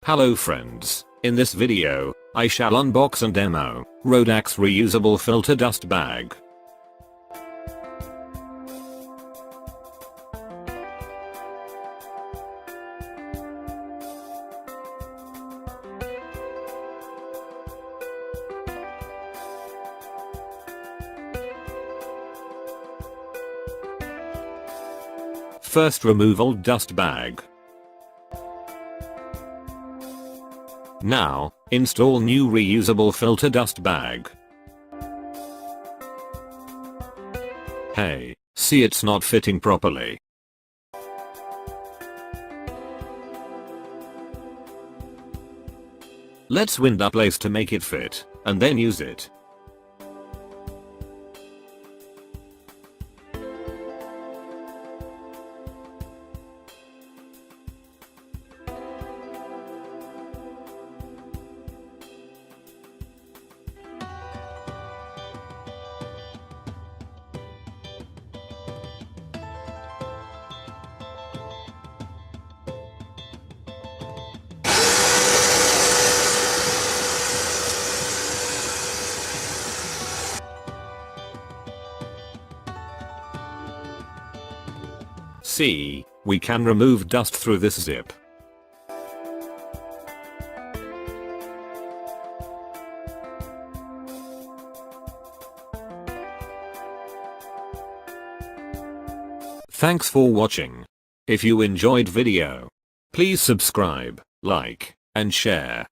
Hello friends, in this video, I shall unbox and demo Rodak's reusable filter dust bag. First, removal dust bag. Now, install new reusable filter dust bag. Hey, see, it's not fitting properly. Let's wind that place to make it fit, and then use it. See, we can remove dust through this zip. Thanks for watching. If you enjoyed video, please subscribe, like, and share.